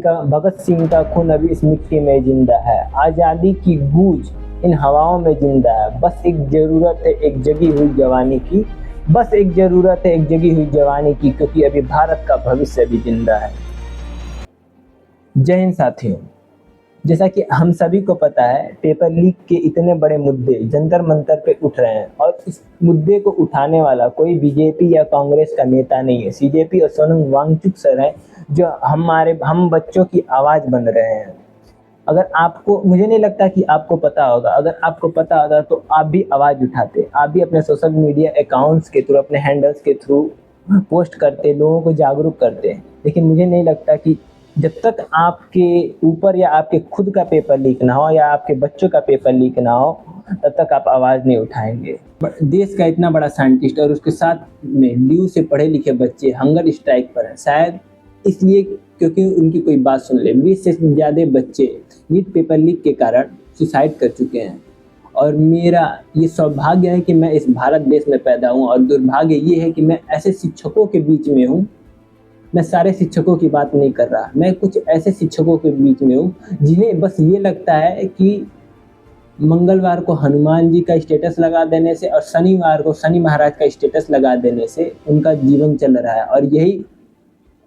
भगत सिंह का खून अभी इस मिट्टी में जिंदा है। आज़ादी की गूंज इन हवाओं में जिंदा है। बस एक ज़रूरत है एक जगी हुई जवानी की, बस एक ज़रूरत है एक जगी हुई जवानी की, क्योंकि अभी भारत का भविष्य भी जिंदा है। जय हिंद साथियों, जैसा कि हम सभी को पता है, पेपर लीक के इतने बड़े मुद्दे जंतर मंतर पे उठ रहे हैं और इस मुद्दे को उठाने वाला कोई बीजेपी या कांग्रेस का नेता नहीं है। सीजेपी और सोनम वांगचुक सर हैं जो हम बच्चों की आवाज़ बन रहे हैं। अगर आपको, मुझे नहीं लगता कि आपको पता होगा, अगर आपको पता होता तो आप भी आवाज़ उठाते, आप भी अपने सोशल मीडिया अकाउंट्स के थ्रू, अपने हैंडल्स के थ्रू पोस्ट करते, लोगों को जागरूक करते। लेकिन मुझे नहीं लगता कि जब तक आपके ऊपर या आपके खुद का पेपर लीक ना हो या आपके बच्चों का पेपर लीक ना हो, तब तक आप आवाज़ नहीं उठाएंगे। देश का इतना बड़ा साइंटिस्ट और उसके साथ में ड्यू से पढ़े लिखे बच्चे हंगर स्ट्राइक पर हैं, शायद इसलिए क्योंकि उनकी कोई बात सुन ले। 20 से ज़्यादा बच्चे नीट पेपर लीक के कारण सुसाइड कर चुके हैं और मेरा ये सौभाग्य है कि मैं इस भारत देश में पैदा हूँ और दुर्भाग्य ये है कि मैं ऐसे शिक्षकों के बीच में हूँ। मैं सारे शिक्षकों की बात नहीं कर रहा, मैं कुछ ऐसे शिक्षकों के बीच में हूँ जिन्हें बस ये लगता है कि मंगलवार को हनुमान जी का स्टेटस लगा देने से और शनिवार को शनि महाराज का स्टेटस लगा देने से उनका जीवन चल रहा है और यही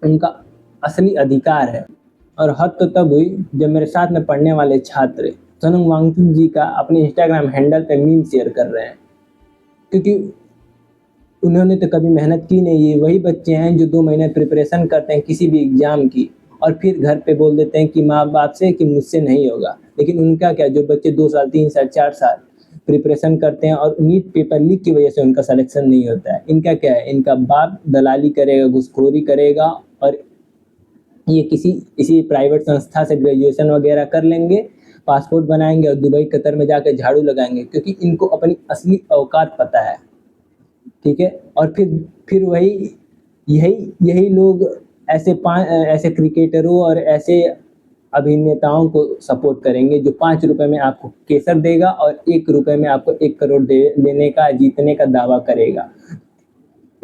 उनका असली अधिकार है। और हद तो तब हुई जब मेरे साथ में पढ़ने वाले छात्र सोनम वांगचुक जी का अपने इंस्टाग्राम हैंडल पे मीम शेयर कर रहे हैं, क्योंकि उन्होंने तो कभी मेहनत की नहीं है। वही बच्चे हैं जो 2 महीने प्रिपरेशन करते हैं किसी भी एग्ज़ाम की और फिर घर पे बोल देते हैं कि माँ बाप से कि मुझसे नहीं होगा। लेकिन उनका क्या, जो बच्चे 2 साल 3 साल 4 साल प्रिपरेशन करते हैं और नीट पेपर लीक की वजह से उनका सिलेक्शन नहीं होता है, इनका क्या है, इनका बाप दलाली करेगा, घूसखोरी करेगा और ये किसी प्राइवेट संस्था से ग्रेजुएशन वगैरह कर लेंगे, पासपोर्ट बनाएंगे और दुबई कतर में जाकर झाड़ू लगाएंगे, क्योंकि इनको अपनी असली औकात पता है। ठीक है, और फिर वही यही लोग ऐसे क्रिकेटरों और ऐसे अभिनेताओं को सपोर्ट करेंगे जो 5 रुपए में आपको केसर देगा और 1 रुपए में आपको 1 करोड़ देने का, जीतने का दावा करेगा।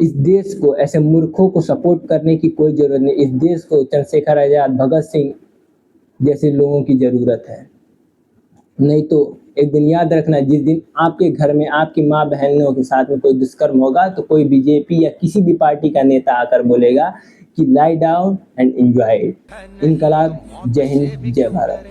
इस देश को ऐसे मूर्खों को सपोर्ट करने की कोई ज़रूरत नहीं। इस देश को चंद्रशेखर आज़ाद, भगत सिंह जैसे लोगों की ज़रूरत है। नहीं तो एक दिन याद रखना, जिस दिन आपके घर में आपकी माँ बहनों के साथ में कोई दुष्कर्म होगा तो कोई बीजेपी या किसी भी पार्टी का नेता आकर बोलेगा कि lie down and enjoy it. इनकलाब। जय हिंद, जय भारत।